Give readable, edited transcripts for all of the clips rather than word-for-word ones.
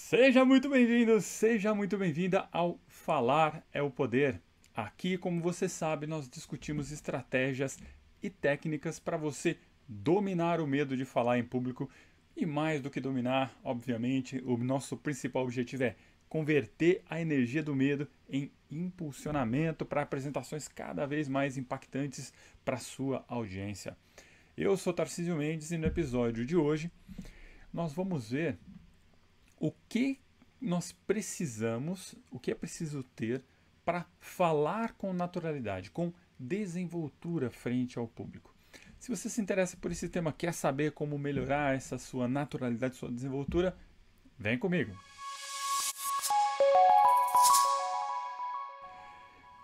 Seja muito bem-vindo, seja muito bem-vinda ao Falar é o Poder. Aqui, como você sabe, nós discutimos estratégias e técnicas para você dominar o medo de falar em público e mais do que dominar, obviamente, o nosso principal objetivo é converter a energia do medo em impulsionamento para apresentações cada vez mais impactantes para a sua audiência. Eu sou Tarcísio Mendes e no episódio de hoje nós vamos ver o que nós precisamos, o que é preciso ter para falar com naturalidade, com desenvoltura frente ao público. Se você se interessa por esse tema, quer saber como melhorar essa sua naturalidade, sua desenvoltura, vem comigo.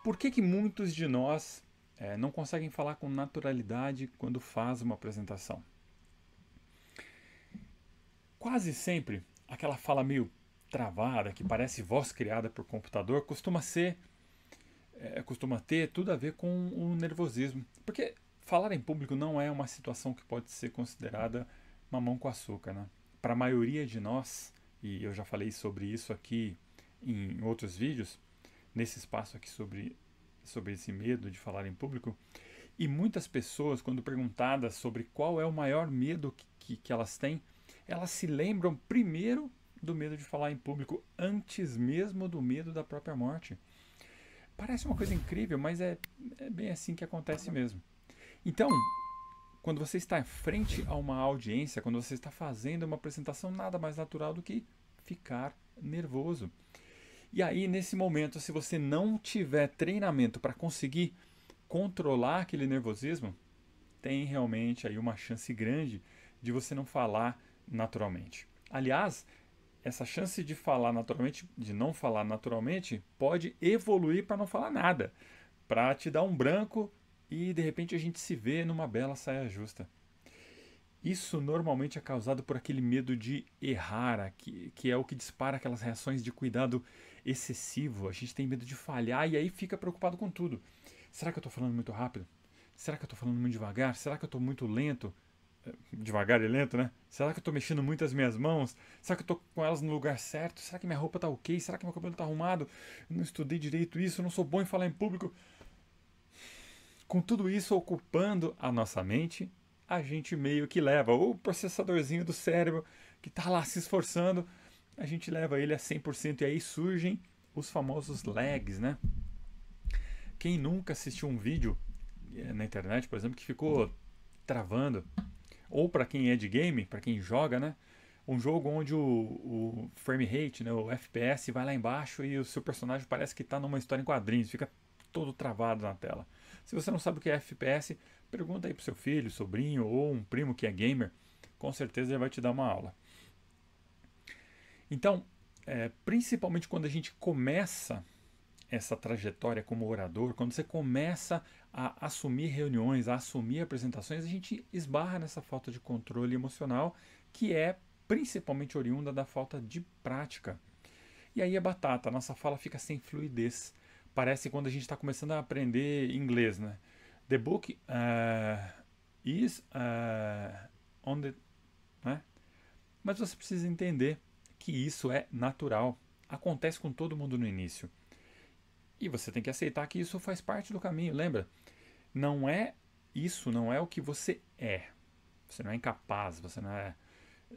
Por que muitos de nós não conseguem falar com naturalidade quando faz uma apresentação? Quase sempre, aquela fala meio travada, que parece voz criada por computador, costuma ter tudo a ver com o nervosismo. Porque falar em público não é uma situação que pode ser considerada mamão com açúcar, né? Para a maioria de nós, e eu já falei sobre isso aqui em outros vídeos, nesse espaço aqui sobre esse medo de falar em público, e muitas pessoas, quando perguntadas sobre qual é o maior medo que elas têm, elas se lembram primeiro do medo de falar em público, antes mesmo do medo da própria morte. Parece uma coisa incrível, mas é bem assim que acontece mesmo. Então, quando você está em frente a uma audiência, quando você está fazendo uma apresentação, nada mais natural do que ficar nervoso. E aí, nesse momento, se você não tiver treinamento para conseguir controlar aquele nervosismo, tem realmente aí uma chance grande de você não falar naturalmente. Aliás, essa chance de falar naturalmente, de não falar naturalmente, pode evoluir para não falar nada, para te dar um branco e de repente a gente se vê numa bela saia justa. Isso normalmente é causado por aquele medo de errar, que é o que dispara aquelas reações de cuidado excessivo. A gente tem medo de falhar e aí fica preocupado com tudo. Será que eu estou falando muito rápido? Será que eu estou falando muito devagar? Será que eu estou muito lento? Devagar e lento, né? Será que eu estou mexendo muito as minhas mãos? Será que eu estou com elas no lugar certo? Será que minha roupa está ok? Será que meu cabelo está arrumado? Eu não estudei direito isso, eu não sou bom em falar em público. Com tudo isso ocupando a nossa mente, a gente meio que leva o processadorzinho do cérebro que está lá se esforçando, a gente leva ele a 100% e aí surgem os famosos lags, né? Quem nunca assistiu um vídeo na internet, por exemplo, que ficou travando, ou para quem é de game, para quem joga, né? Um jogo onde o frame rate, né, o FPS vai lá embaixo e o seu personagem parece que está numa história em quadrinhos, fica todo travado na tela. Se você não sabe o que é FPS, pergunta aí pro seu filho, sobrinho ou um primo que é gamer, com certeza ele vai te dar uma aula. Então, principalmente quando a gente começa essa trajetória como orador, quando você começa a assumir reuniões, a assumir apresentações, a gente esbarra nessa falta de controle emocional que é principalmente oriunda da falta de prática. E aí é batata, a nossa fala fica sem fluidez. Parece quando a gente está começando a aprender inglês, né? The book is on the... Né? Mas você precisa entender que isso é natural. Acontece com todo mundo no início. E você tem que aceitar que isso faz parte do caminho, lembra? Não é isso, não é o que você é. Você não é incapaz,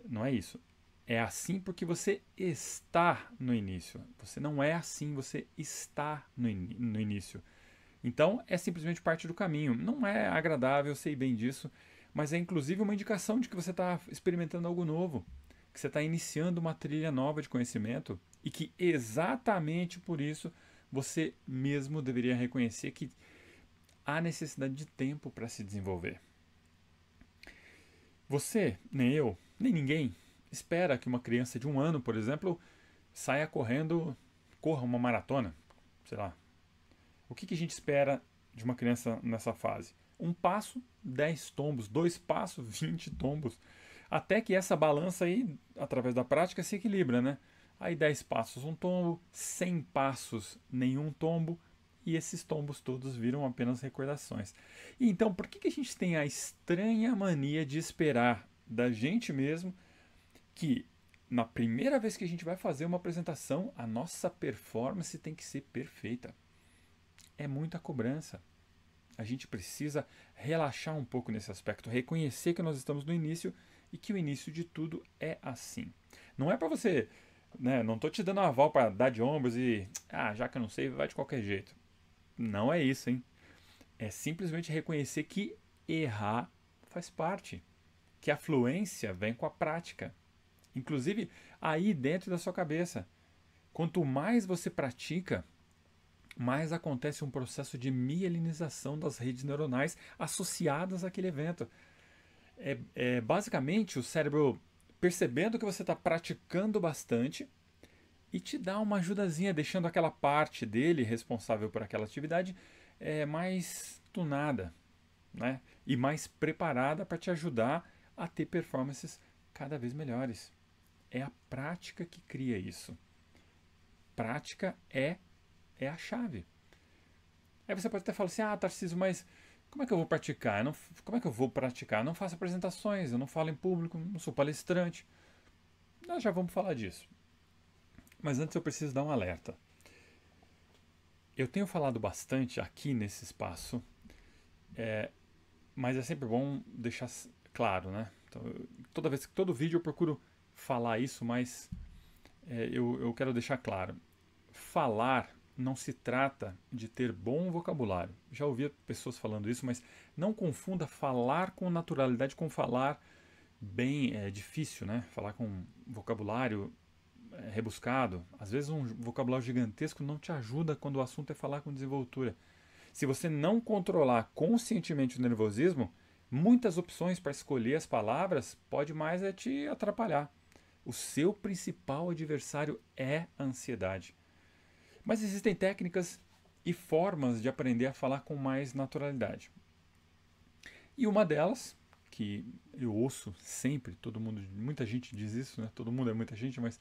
não é isso. É assim porque você está no início. Você não é assim, você está no início. Então é simplesmente parte do caminho. Não é agradável, eu sei bem disso, mas é inclusive uma indicação de que você está experimentando algo novo, que você está iniciando uma trilha nova de conhecimento e que exatamente por isso você mesmo deveria reconhecer que há necessidade de tempo para se desenvolver. Você, nem eu, nem ninguém espera que uma criança de 1 ano, por exemplo, saia corra uma maratona. Sei lá. O que a gente espera de uma criança nessa fase? Um passo, 10 tombos. 2 passos, 20 tombos. Até que essa balança aí, através da prática, se equilibra, né? Aí 10 passos, um tombo, 100 passos, nenhum tombo, e esses tombos todos viram apenas recordações. E então, por que a gente tem a estranha mania de esperar da gente mesmo que na primeira vez que a gente vai fazer uma apresentação, a nossa performance tem que ser perfeita. É muita cobrança. A gente precisa relaxar um pouco nesse aspecto, reconhecer que nós estamos no início e que o início de tudo é assim. Não é para você, né, não estou te dando um aval para dar de ombros e, já que eu não sei, vai de qualquer jeito. Não é isso, hein? É simplesmente reconhecer que errar faz parte, que a fluência vem com a prática. Inclusive aí dentro da sua cabeça. Quanto mais você pratica, mais acontece um processo de mielinização das redes neuronais associadas àquele evento. Basicamente o cérebro percebendo que você está praticando bastante e te dá uma ajudazinha, deixando aquela parte dele responsável por aquela atividade mais tunada, né? E mais preparada para te ajudar a ter performances cada vez melhores. É a prática que cria isso. Prática é a chave. Aí você pode até falar assim, Tarcísio, mas como é que eu vou praticar? Como é que eu vou praticar? Eu não faço apresentações, eu não falo em público, não sou palestrante. Nós já vamos falar disso. Mas antes eu preciso dar um alerta. Eu tenho falado bastante aqui nesse espaço, mas é sempre bom deixar claro, né? Então, todo vídeo eu procuro falar isso, mas eu quero deixar claro. Falar não se trata de ter bom vocabulário. Já ouvi pessoas falando isso, mas não confunda falar com naturalidade com falar bem difícil, né? Falar com vocabulário rebuscado. Às vezes um vocabulário gigantesco não te ajuda quando o assunto é falar com desenvoltura. Se você não controlar conscientemente o nervosismo, muitas opções para escolher as palavras pode mais te atrapalhar. O seu principal adversário é a ansiedade. Mas existem técnicas e formas de aprender a falar com mais naturalidade. E uma delas, que eu ouço sempre, muita gente diz isso, né? Todo mundo é muita gente, mas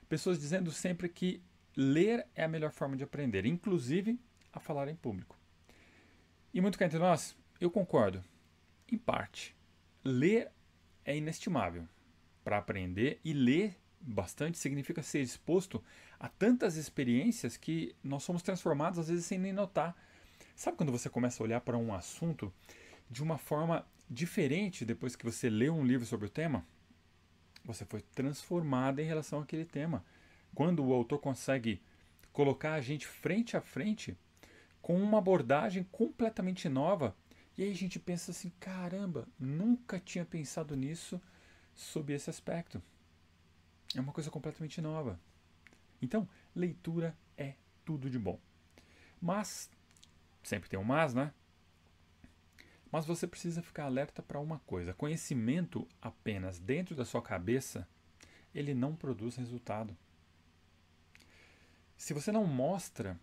pessoas dizendo sempre que ler é a melhor forma de aprender, inclusive a falar em público. E muito cá entre nós, eu concordo, em parte. Ler é inestimável para aprender, e ler bastante significa ser exposto a tantas experiências que nós somos transformados às vezes sem nem notar. Sabe quando você começa a olhar para um assunto de uma forma diferente depois que você leu um livro sobre o tema? Você foi transformado em relação àquele tema. Quando o autor consegue colocar a gente frente a frente com uma abordagem completamente nova, e aí a gente pensa assim, caramba, nunca tinha pensado nisso sob esse aspecto. É uma coisa completamente nova. Então, leitura é tudo de bom. Mas, sempre tem um mas, né? Mas você precisa ficar alerta para uma coisa. Conhecimento apenas dentro da sua cabeça, ele não produz resultado. Se você não mostra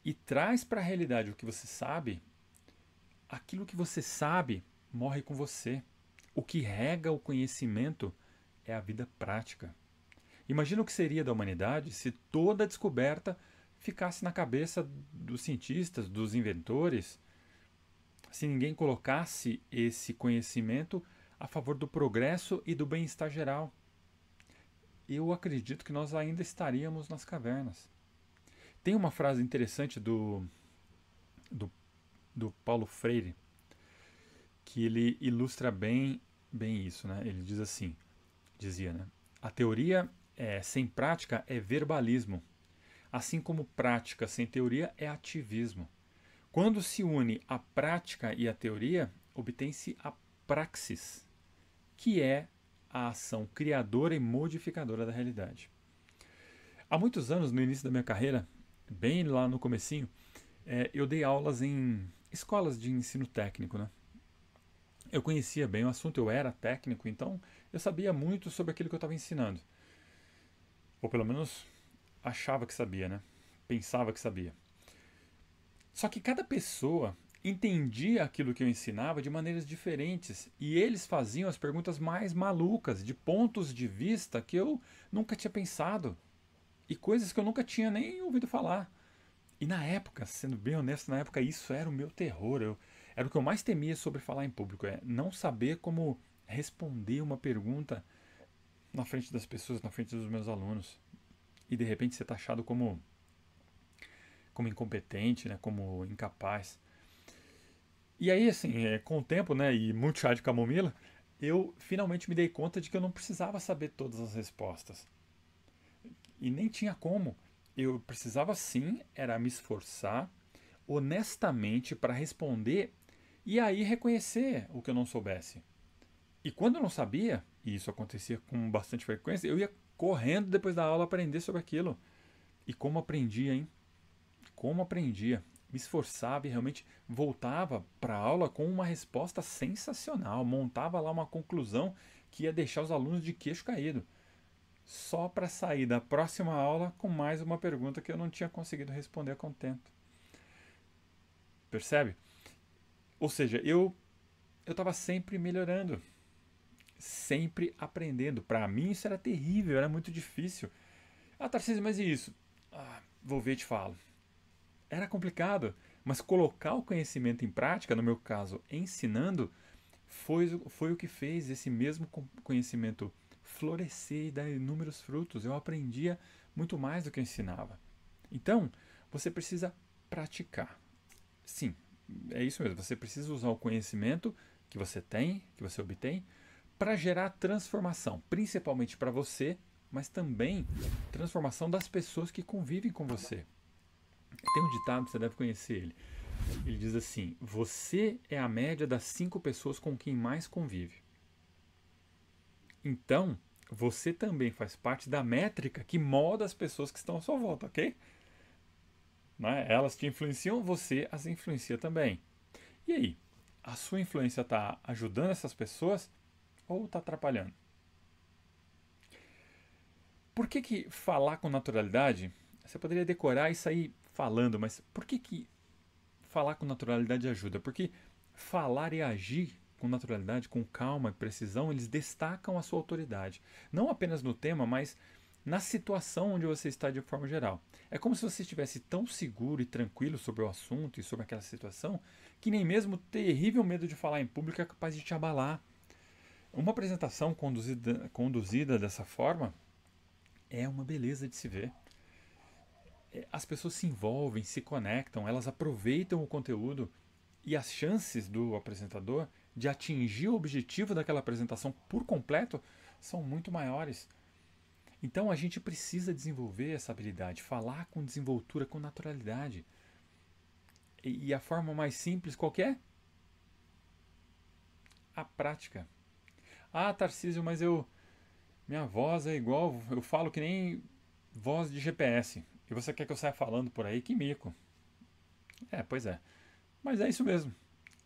e traz para a realidade o que você sabe, aquilo que você sabe morre com você. O que rega o conhecimento é a vida prática. Imagina o que seria da humanidade se toda a descoberta ficasse na cabeça dos cientistas, dos inventores, se ninguém colocasse esse conhecimento a favor do progresso e do bem-estar geral. Eu acredito que nós ainda estaríamos nas cavernas. Tem uma frase interessante do Paulo Freire, que ele ilustra bem isso, né? Ele diz assim, dizia, né? A teoria sem prática é verbalismo, assim como prática sem teoria é ativismo. Quando se une a prática e a teoria, obtém-se a praxis, que é a ação criadora e modificadora da realidade. Há muitos anos, no início da minha carreira, bem lá no comecinho, eu dei aulas em escolas de ensino técnico, né? Eu conhecia bem o assunto, eu era técnico, então eu sabia muito sobre aquilo que eu estava ensinando. Ou pelo menos achava que sabia, né? Pensava que sabia. Só que cada pessoa entendia aquilo que eu ensinava de maneiras diferentes, e eles faziam as perguntas mais malucas, de pontos de vista que eu nunca tinha pensado, e coisas que eu nunca tinha nem ouvido falar. E na época, sendo bem honesto, na época isso era o meu terror. Era o que eu mais temia sobre falar em público, não saber como responder uma pergunta na frente das pessoas, na frente dos meus alunos. E de repente ser taxado como incompetente, né, como incapaz. E aí, assim, com o tempo, né, e muito chá de camomila, eu finalmente me dei conta de que eu não precisava saber todas as respostas. E nem tinha como. Eu precisava sim, era me esforçar honestamente para responder e aí reconhecer o que eu não soubesse. E quando eu não sabia, e isso acontecia com bastante frequência, eu ia correndo depois da aula aprender sobre aquilo. E como aprendia, hein? Como aprendia. Me esforçava e realmente voltava para a aula com uma resposta sensacional. Montava lá uma conclusão que ia deixar os alunos de queixo caído. Só para sair da próxima aula com mais uma pergunta que eu não tinha conseguido responder a contento. Percebe? Ou seja, eu estava sempre melhorando, sempre aprendendo. Para mim isso era terrível, era muito difícil. Ah, Tarcísio, mas e isso? Ah, vou ver e te falo. Era complicado, mas colocar o conhecimento em prática, no meu caso, ensinando, foi o que fez esse mesmo conhecimento florescer e dar inúmeros frutos. Eu aprendia muito mais do que eu ensinava. Então, você precisa praticar. Sim, é isso mesmo. Você precisa usar o conhecimento que você tem, que você obtém, para gerar transformação, principalmente para você, mas também transformação das pessoas que convivem com você. Tem um ditado, você deve conhecer ele. Ele diz assim: você é a média das 5 pessoas com quem mais convive. Então, você também faz parte da métrica que molda as pessoas que estão à sua volta, ok? Né? Elas te influenciam, você as influencia também. E aí? A sua influência está ajudando essas pessoas ou está atrapalhando? Por que falar com naturalidade? Você poderia decorar e sair falando, mas por que falar com naturalidade ajuda? Porque falar e agir com naturalidade, com calma e precisão, eles destacam a sua autoridade. Não apenas no tema, mas na situação onde você está de forma geral. É como se você estivesse tão seguro e tranquilo sobre o assunto e sobre aquela situação que nem mesmo o terrível medo de falar em público é capaz de te abalar. Uma apresentação conduzida dessa forma é uma beleza de se ver. As pessoas se envolvem, se conectam, elas aproveitam o conteúdo e as chances do apresentador de atingir o objetivo daquela apresentação por completo são muito maiores. Então a gente precisa desenvolver essa habilidade, falar com desenvoltura, com naturalidade. E a forma mais simples qualquer? A prática. Ah, Tarcísio, mas minha voz é igual, eu falo que nem voz de GPS. E você quer que eu saia falando por aí? Que mico. É, pois é. Mas é isso mesmo.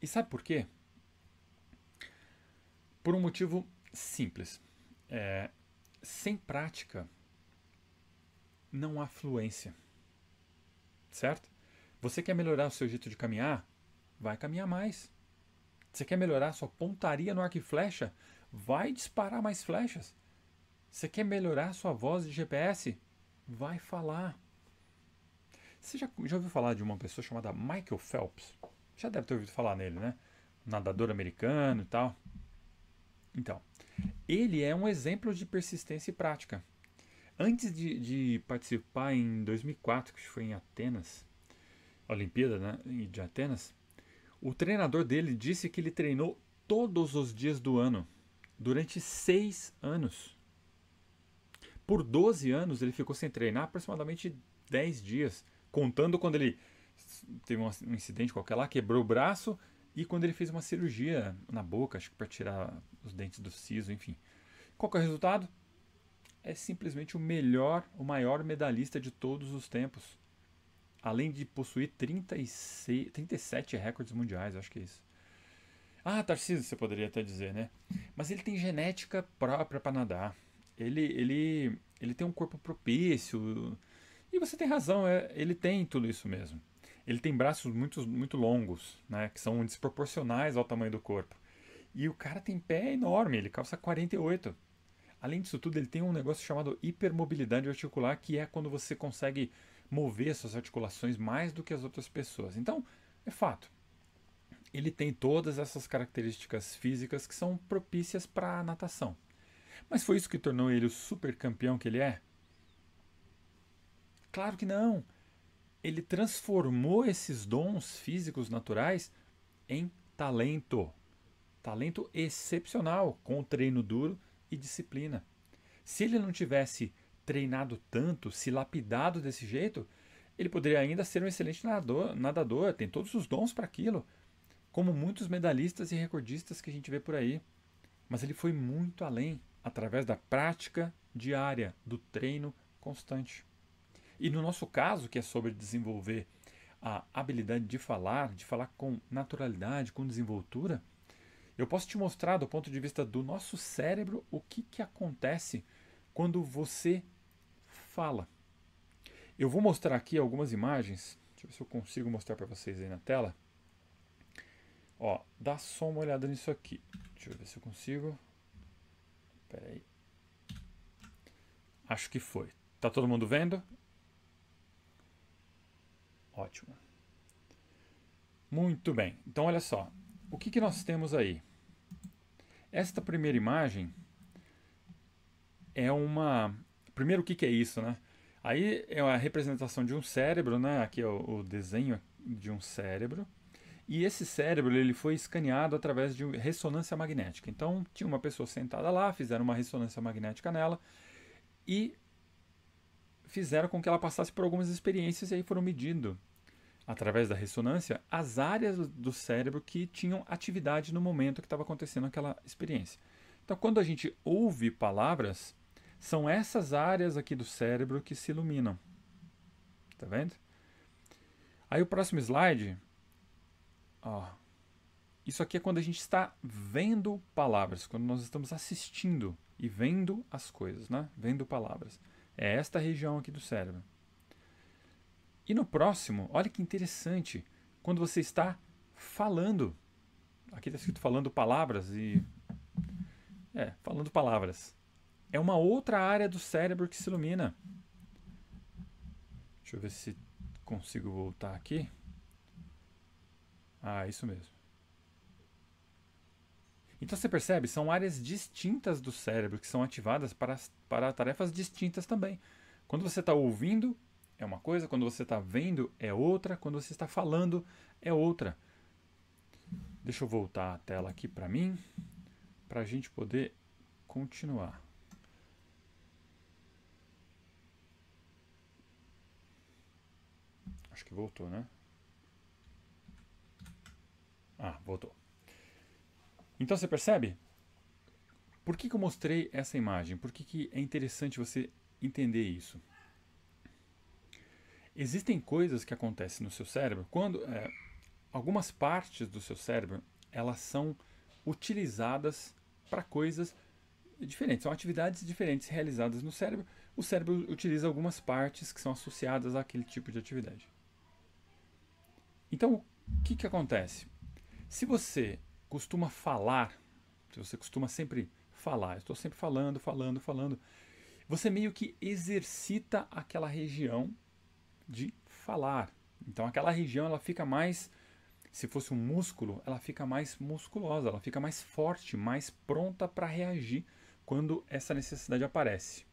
E sabe por quê? Por um motivo simples. É, sem prática, não há fluência. Certo? Você quer melhorar o seu jeito de caminhar? Vai caminhar mais. Você quer melhorar a sua pontaria no arco e flecha? Vai disparar mais flechas. Você quer melhorar a sua voz de GPS? Vai falar. Você já ouviu falar de uma pessoa chamada Michael Phelps? Já deve ter ouvido falar nele, né? Nadador americano e tal. Então, ele é um exemplo de persistência e prática. Antes de participar em 2004, que foi em Atenas, Olimpíada, né, de Atenas, o treinador dele disse que ele treinou todos os dias do ano, durante 6 anos. Por 12 anos ele ficou sem treinar aproximadamente 10 dias, contando quando ele teve um incidente qualquer lá, quebrou o braço e quando ele fez uma cirurgia na boca, acho que para tirar os dentes do siso, enfim. Qual que é o resultado? É simplesmente o maior medalhista de todos os tempos. Além de possuir 37 recordes mundiais, acho que é isso. Ah, Tarcísio, você poderia até dizer, né? Mas ele tem genética própria para nadar. Ele tem um corpo propício. E você tem razão, ele tem tudo isso mesmo. Ele tem braços muito longos, né? Que são desproporcionais ao tamanho do corpo. E o cara tem pé enorme, ele calça 48. Além disso tudo, ele tem um negócio chamado hipermobilidade articular, que é quando você consegue mover suas articulações mais do que as outras pessoas. Então, é fato. Ele tem todas essas características físicas que são propícias para a natação. Mas foi isso que tornou ele o super campeão que ele é? Claro que não. Ele transformou esses dons físicos naturais em talento. Talento excepcional, com treino duro e disciplina. Se ele não tivesse treinado tanto, se lapidado desse jeito, ele poderia ainda ser um excelente nadador, tem todos os dons para aquilo, como muitos medalhistas e recordistas que a gente vê por aí. Mas ele foi muito além, através da prática diária, do treino constante. E no nosso caso, que é sobre desenvolver a habilidade de falar com naturalidade, com desenvoltura, eu posso te mostrar do ponto de vista do nosso cérebro o que acontece quando você fala. Eu vou mostrar aqui algumas imagens. Deixa eu ver se eu consigo mostrar para vocês aí na tela. Ó, dá só uma olhada nisso aqui. Deixa eu ver se eu consigo. Espera aí. Acho que foi. Tá todo mundo vendo? Ótimo. Muito bem. Então, olha só. O que nós temos aí? Esta primeira imagem é uma... Primeiro, o que é isso, né? Aí é a representação de um cérebro, né? Aqui é o desenho de um cérebro. E esse cérebro ele foi escaneado através de ressonância magnética. Então, tinha uma pessoa sentada lá, fizeram uma ressonância magnética nela e fizeram com que ela passasse por algumas experiências e aí foram medindo, através da ressonância, as áreas do cérebro que tinham atividade no momento que estava acontecendo aquela experiência. Então, quando a gente ouve palavras, são essas áreas aqui do cérebro que se iluminam. Tá vendo? Aí o próximo slide... Ó, isso aqui é quando a gente está vendo palavras, quando nós estamos assistindo e vendo as coisas, né? Vendo palavras. É esta região aqui do cérebro. E no próximo, olha que interessante, quando você está falando. Aqui está escrito falando palavras e... falando palavras. É uma outra área do cérebro que se ilumina. Deixa eu ver se consigo voltar aqui. Ah, isso mesmo. Então você percebe, são áreas distintas do cérebro que são ativadas para tarefas distintas também. Quando você está ouvindo, é uma coisa, quando você está vendo, é outra, quando você está falando, é outra. Deixa eu voltar a tela aqui para mim, para a gente poder continuar. Acho que voltou, né? Ah, voltou. Então você percebe? Por que eu mostrei essa imagem? Por que é interessante você entender isso? Existem coisas que acontecem no seu cérebro quando algumas partes do seu cérebro elas são utilizadas para coisas diferentes, são atividades diferentes realizadas no cérebro. O cérebro utiliza algumas partes que são associadas àquele tipo de atividade. Então, o que acontece? Se você costuma falar, se você costuma sempre falar, estou sempre falando, você meio que exercita aquela região de falar. Então aquela região ela fica mais, se fosse um músculo, ela fica mais musculosa, ela fica mais forte, mais pronta para reagir quando essa necessidade aparece.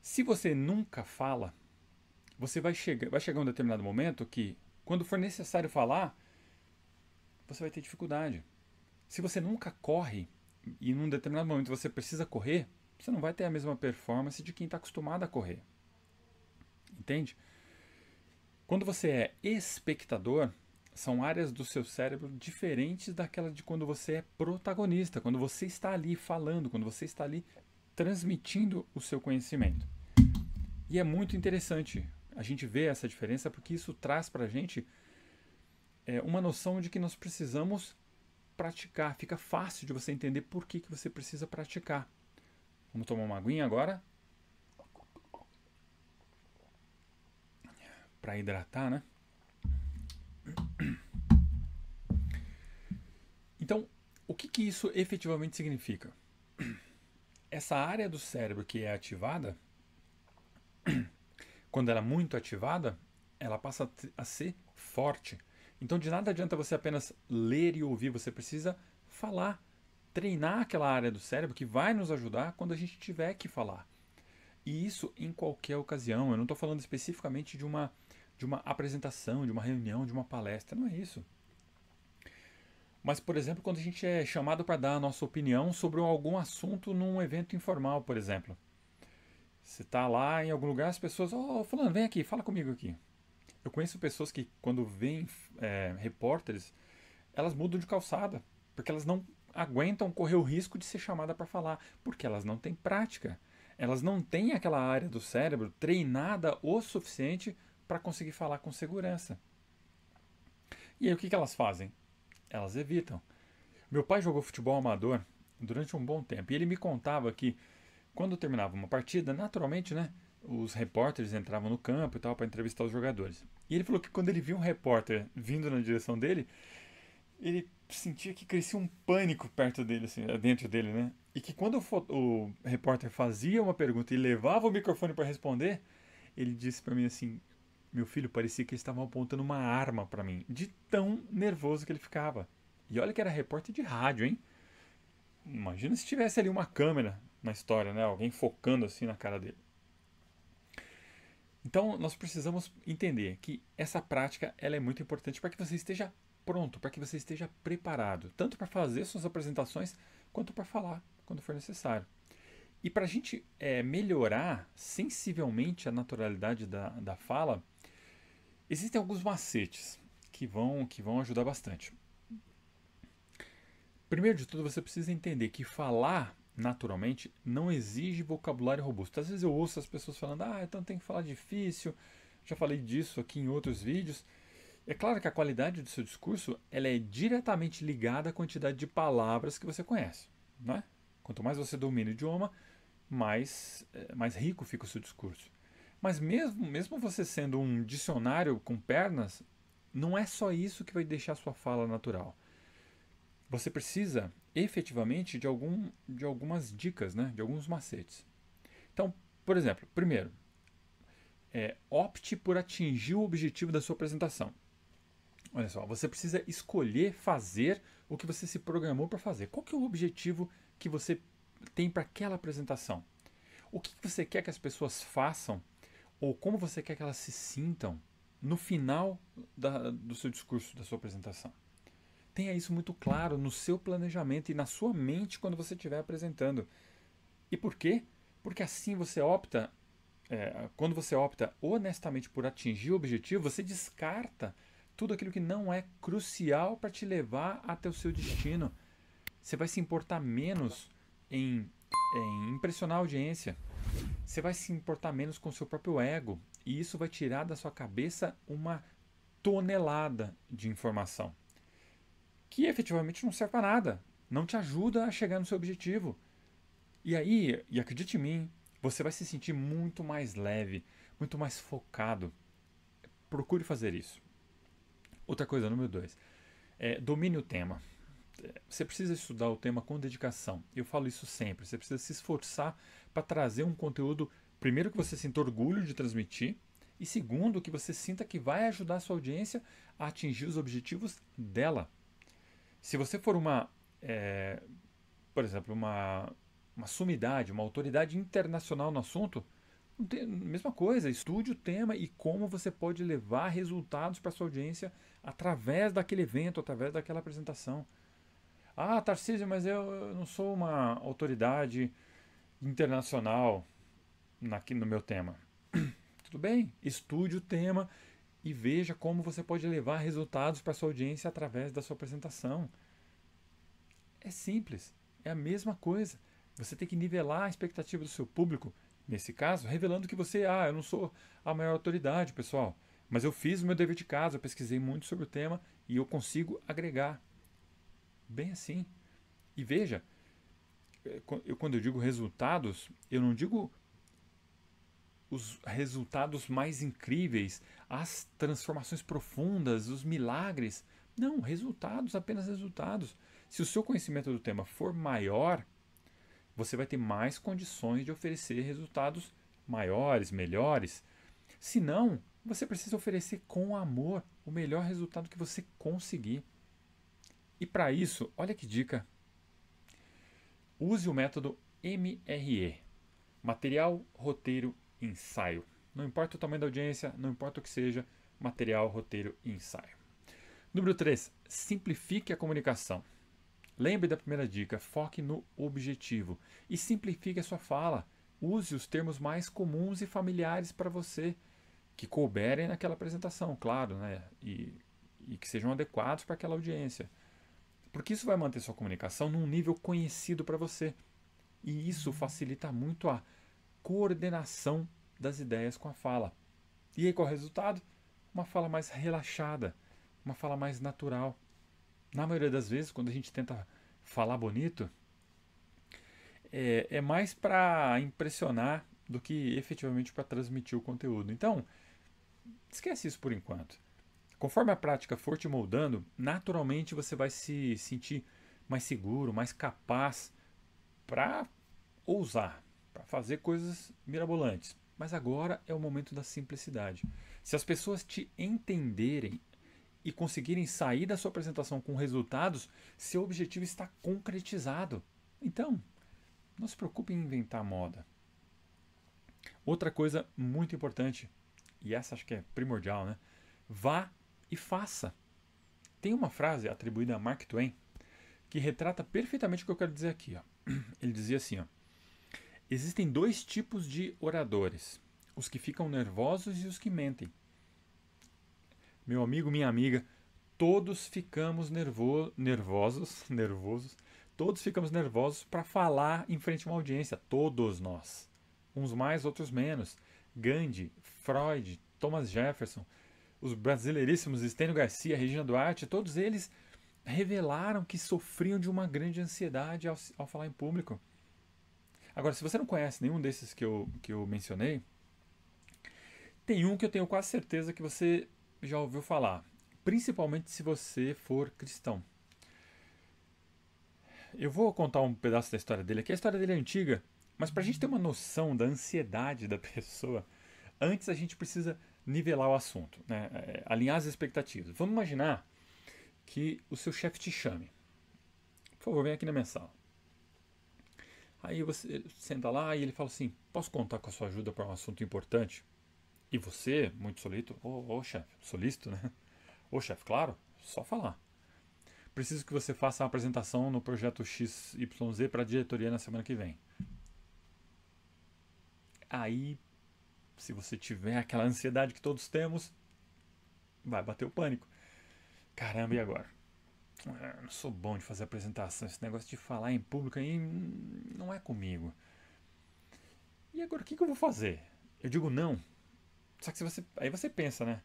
Se você nunca fala, você vai chegar um determinado momento que, quando for necessário falar, você vai ter dificuldade. Se você nunca corre e num determinado momento você precisa correr, você não vai ter a mesma performance de quem está acostumado a correr. Entende? Quando você é espectador, são áreas do seu cérebro diferentes daquela de quando você é protagonista, quando você está ali falando, quando você está ali transmitindo o seu conhecimento. E é muito interessante a gente ver essa diferença, porque isso traz para a gente uma noção de que nós precisamos praticar. Fica fácil de você entender por que você precisa praticar. Vamos tomar uma aguinha agora. Para hidratar, né? Então, o que isso efetivamente significa? Essa área do cérebro que é ativada, quando ela é muito ativada, ela passa a ser forte. Então, de nada adianta você apenas ler e ouvir, você precisa falar. treinar aquela área do cérebro que vai nos ajudar quando a gente tiver que falar. E isso em qualquer ocasião. Eu não estou falando especificamente de uma apresentação, de uma reunião, de uma palestra. Não é isso. Mas, por exemplo, quando a gente é chamado para dar a nossa opinião sobre algum assunto num evento informal, por exemplo. Você está lá em algum lugar, as pessoas, fulano, vem aqui, fala comigo aqui. Eu conheço pessoas que, quando veem repórteres, elas mudam de calçada, porque elas não aguentam correr o risco de ser chamada para falar, porque elas não têm prática. Elas não têm aquela área do cérebro treinada o suficiente para conseguir falar com segurança. E aí o que elas fazem? Elas evitam. Meu pai jogou futebol amador durante um bom tempo e ele me contava que quando terminava uma partida, naturalmente, né, os repórteres entravam no campo e tal para entrevistar os jogadores. E ele falou que quando ele viu um repórter vindo na direção dele, ele sentia que crescia um pânico perto dele, assim, dentro dele, né? E que quando o repórter fazia uma pergunta e levava o microfone para responder, ele disse para mim assim: meu filho, parecia que eles estavam apontando uma arma para mim, de tão nervoso que ele ficava. E olha que era repórter de rádio, hein? Imagina se tivesse ali uma câmera na história, né? Alguém focando assim na cara dele. Então, nós precisamos entender que essa prática ela é muito importante para que você esteja pronto, para que você esteja preparado, tanto para fazer suas apresentações quanto para falar quando for necessário. E para a gente melhorar sensivelmente a naturalidade da fala, existem alguns macetes que vão ajudar bastante. Primeiro de tudo, você precisa entender que falar naturalmente não exige vocabulário robusto. Às vezes eu ouço as pessoas falando, então tem que falar difícil, já falei disso aqui em outros vídeos. É claro que a qualidade do seu discurso ela é diretamente ligada à quantidade de palavras que você conhece. Não é? Quanto mais você domina o idioma, mais rico fica o seu discurso. Mas mesmo você sendo um dicionário com pernas, não é só isso que vai deixar a sua fala natural. Você precisa efetivamente de algumas dicas, né? De alguns macetes. Então, por exemplo, primeiro, opte por atingir o objetivo da sua apresentação. Olha só, você precisa escolher fazer o que você se programou para fazer. Qual que é o objetivo que você tem para aquela apresentação? O que você quer que as pessoas façam ou como você quer que elas se sintam no final do seu discurso, da sua apresentação? Tenha isso muito claro no seu planejamento e na sua mente quando você estiver apresentando. E por quê? Porque assim você opta, quando você opta honestamente por atingir o objetivo, você descarta tudo aquilo que não é crucial para te levar até o seu destino. Você vai se importar menos em impressionar a audiência. Você vai se importar menos com o seu próprio ego. E isso vai tirar da sua cabeça uma tonelada de informação que efetivamente não serve para nada, não te ajuda a chegar no seu objetivo. E aí, e acredite em mim, você vai se sentir muito mais leve, muito mais focado. Procure fazer isso. Outra coisa, número 2, domine o tema. Você precisa estudar o tema com dedicação. Eu falo isso sempre. Você precisa se esforçar para trazer um conteúdo, primeiro, que você sinta orgulho de transmitir, e segundo, que você sinta que vai ajudar a sua audiência a atingir os objetivos dela. Se você for por exemplo, uma sumidade, uma autoridade internacional no assunto, mesma coisa, estude o tema e como você pode levar resultados para sua audiência através daquele evento, através daquela apresentação. Tarcísio, mas eu não sou uma autoridade internacional aqui no meu tema. Tudo bem, estude o tema e veja como você pode levar resultados para sua audiência através da sua apresentação. É simples, é a mesma coisa. Você tem que nivelar a expectativa do seu público, nesse caso, revelando que você, eu não sou a maior autoridade, pessoal, mas eu fiz o meu dever de casa, eu pesquisei muito sobre o tema e eu consigo agregar. Bem assim. E veja, quando eu digo resultados, eu não digo os resultados mais incríveis, as transformações profundas, os milagres. Não, resultados, apenas resultados. Se o seu conhecimento do tema for maior, você vai ter mais condições de oferecer resultados maiores, melhores. Se não, você precisa oferecer com amor o melhor resultado que você conseguir. E para isso, olha que dica. use o método MRE. Material, roteiro, ensaio. Não importa o tamanho da audiência, não importa o que seja, material, roteiro e ensaio. Número 3. Simplifique a comunicação. Lembre da primeira dica, foque no objetivo e simplifique a sua fala. Use os termos mais comuns e familiares para você, que couberem naquela apresentação, claro, né? E que sejam adequados para aquela audiência. Porque isso vai manter sua comunicação num nível conhecido para você. E isso facilita muito a coordenação das ideias com a fala. E aí qual é o resultado? Uma fala mais relaxada, uma fala mais natural. Na maioria das vezes, quando a gente tenta falar bonito, é mais para impressionar do que efetivamente para transmitir o conteúdo. Então, esquece isso por enquanto. Conforme a prática for te moldando, naturalmente você vai se sentir mais seguro, mais capaz para ousar, para fazer coisas mirabolantes. Mas agora é o momento da simplicidade. Se as pessoas te entenderem e conseguirem sair da sua apresentação com resultados, seu objetivo está concretizado. Então, não se preocupe em inventar moda. Outra coisa muito importante, e essa acho que é primordial, né? Vá e faça. Tem uma frase atribuída a Mark Twain que retrata perfeitamente o que eu quero dizer aqui. Ó. Ele dizia assim, ó, existem dois tipos de oradores, os que ficam nervosos e os que mentem. Meu amigo, minha amiga, todos ficamos nervosos, todos ficamos nervosos para falar em frente a uma audiência, todos nós. Uns mais, outros menos. Gandhi, Freud, Thomas Jefferson, os brasileiríssimos Estênio Garcia, Regina Duarte, todos eles revelaram que sofriam de uma grande ansiedade ao falar em público. Agora, se você não conhece nenhum desses que eu mencionei, tem um que eu tenho quase certeza que você já ouviu falar, principalmente se você for cristão. Eu vou contar um pedaço da história dele aqui. A história dele é antiga, mas para a gente ter uma noção da ansiedade da pessoa, antes a gente precisa nivelar o assunto, né? Alinhar as expectativas. Vamos imaginar que o seu chefe te chame. Por favor, vem aqui na minha sala. Aí você senta lá e ele fala assim, posso contar com a sua ajuda para um assunto importante? E você, muito solícito, ô chefe, solícito, né? Ô chefe, claro, só falar. Preciso que você faça a apresentação no projeto XYZ para a diretoria na semana que vem. Aí, se você tiver aquela ansiedade que todos temos, vai bater o pânico. Caramba, e agora? Eu não sou bom de fazer apresentação, esse negócio de falar em público aí não é comigo. E agora o que eu vou fazer? Eu digo não. Só que aí você pensa, né?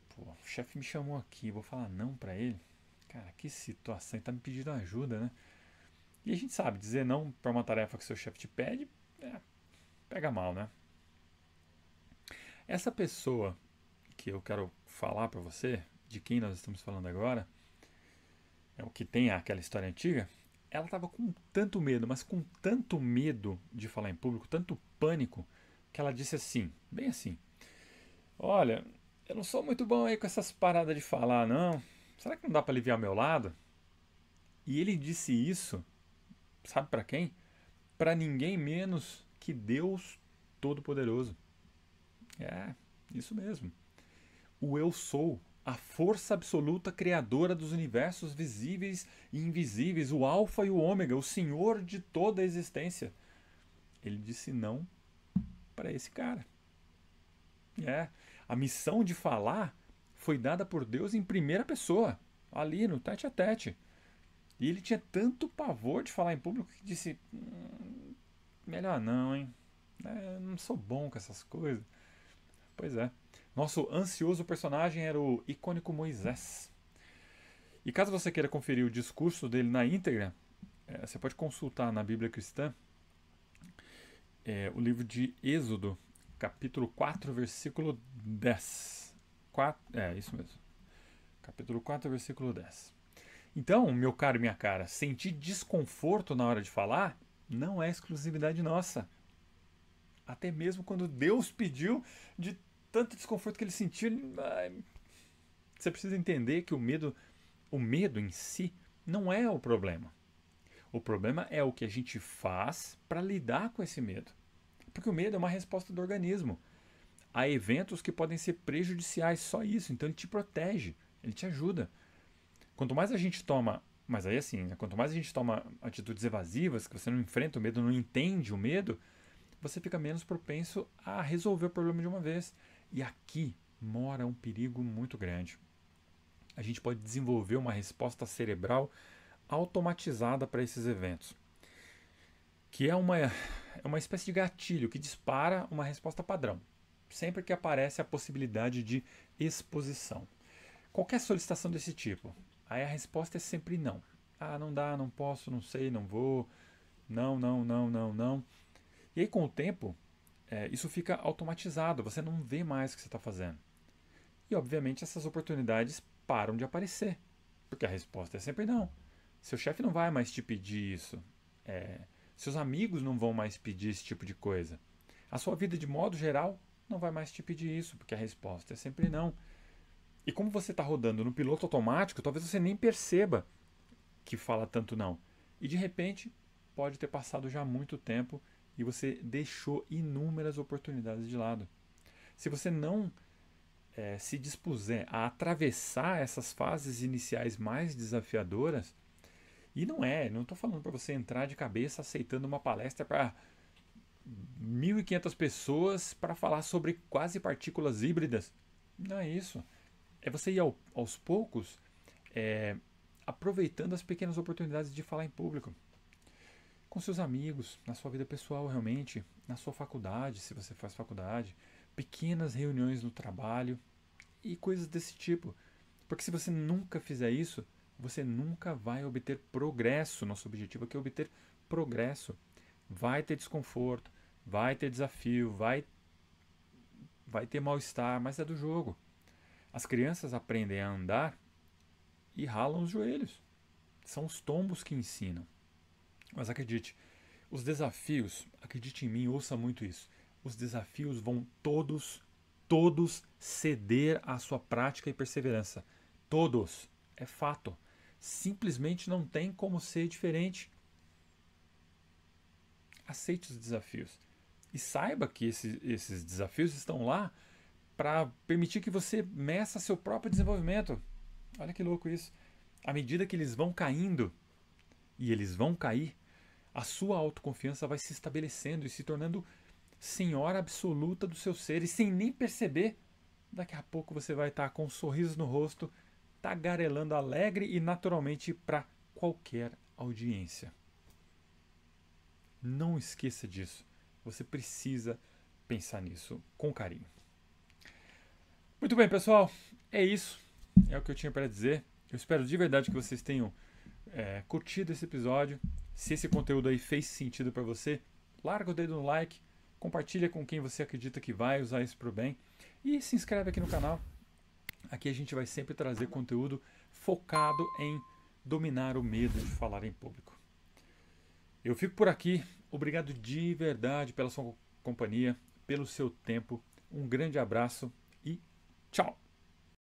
Pô, o chefe me chamou aqui, vou falar não pra ele. Cara, que situação, ele tá me pedindo ajuda, né? E a gente sabe, dizer não pra uma tarefa que seu chefe te pede, pega mal, né? Essa pessoa que eu quero falar pra você, de quem nós estamos falando agora, é o que tem aquela história antiga, ela estava com tanto medo, mas com tanto medo de falar em público, tanto pânico, que ela disse assim, bem assim, olha, eu não sou muito bom aí com essas paradas de falar, não. Será que não dá para aliviar meu lado? E ele disse isso, sabe para quem? Para ninguém menos que Deus Todo-Poderoso. É, isso mesmo. O eu sou, a força absoluta criadora dos universos visíveis e invisíveis, o alfa e o ômega, o senhor de toda a existência. Ele disse não para esse cara. A missão de falar foi dada por Deus em primeira pessoa, ali no tete a tete. E ele tinha tanto pavor de falar em público que disse: melhor não, hein? Eu não sou bom com essas coisas. Pois é. Nosso ansioso personagem era o icônico Moisés. E caso você queira conferir o discurso dele na íntegra, você pode consultar na Bíblia Cristã o livro de Êxodo, capítulo 4, versículo 10. Isso mesmo. Capítulo 4, versículo 10. Então, meu caro e minha cara, sentir desconforto na hora de falar não é exclusividade nossa. Até mesmo quando Deus pediu, de tanto desconforto que ele sentiu, você precisa entender que o medo em si não é o problema. O problema é o que a gente faz para lidar com esse medo. Porque o medo é uma resposta do organismo. Há eventos que podem ser prejudiciais, só isso. Então ele te protege, ele te ajuda. Quanto mais a gente toma, mas aí assim, né? Quanto mais a gente toma atitudes evasivas, que você não enfrenta o medo, não entende o medo, você fica menos propenso a resolver o problema de uma vez. E aqui mora um perigo muito grande. A gente pode desenvolver uma resposta cerebral automatizada para esses eventos, que é uma espécie de gatilho que dispara uma resposta padrão, sempre que aparece a possibilidade de exposição. Qualquer solicitação desse tipo, aí a resposta é sempre não. Ah, não dá, não posso, não sei, não vou, não, não, não, não, não. E aí com o tempo, isso fica automatizado, você não vê mais o que você está fazendo. E obviamente essas oportunidades param de aparecer, porque a resposta é sempre não. Seu chefe não vai mais te pedir isso. Seus amigos não vão mais pedir esse tipo de coisa. A sua vida, de modo geral, não vai mais te pedir isso, porque a resposta é sempre não. E como você está rodando no piloto automático, talvez você nem perceba que fala tanto não. E de repente, pode ter passado já muito tempo e você deixou inúmeras oportunidades de lado. Se você não se dispuser a atravessar essas fases iniciais mais desafiadoras, e não estou falando para você entrar de cabeça aceitando uma palestra para 1.500 pessoas para falar sobre quase partículas híbridas. Não é isso. É você ir aos poucos aproveitando as pequenas oportunidades de falar em público. Com seus amigos, na sua vida pessoal realmente, na sua faculdade, se você faz faculdade, pequenas reuniões no trabalho e coisas desse tipo. Porque se você nunca fizer isso, você nunca vai obter progresso. Nosso objetivo aqui é obter progresso. Vai ter desconforto, vai ter desafio, vai ter mal-estar, mas é do jogo. As crianças aprendem a andar e ralam os joelhos. São os tombos que ensinam. Mas acredite, os desafios, acredite em mim, ouça muito isso. Os desafios vão todos ceder à sua prática e perseverança. Todos. É fato. Simplesmente não tem como ser diferente. Aceite os desafios. E saiba que esses desafios estão lá para permitir que você meça seu próprio desenvolvimento. Olha que louco isso. À medida que eles vão caindo, e eles vão cair, a sua autoconfiança vai se estabelecendo e se tornando senhora absoluta do seu ser. E sem nem perceber, daqui a pouco você vai estar com um sorriso no rosto, tagarelando alegre e naturalmente para qualquer audiência. Não esqueça disso. Você precisa pensar nisso com carinho. Muito bem, pessoal. É isso. É o que eu tinha para dizer. Eu espero de verdade que vocês tenham curtido esse episódio. Se esse conteúdo aí fez sentido para você, larga o dedo no like, compartilha com quem você acredita que vai usar isso para o bem e se inscreve aqui no canal. Aqui a gente vai sempre trazer conteúdo focado em dominar o medo de falar em público. Eu fico por aqui. Obrigado de verdade pela sua companhia, pelo seu tempo. Um grande abraço e tchau!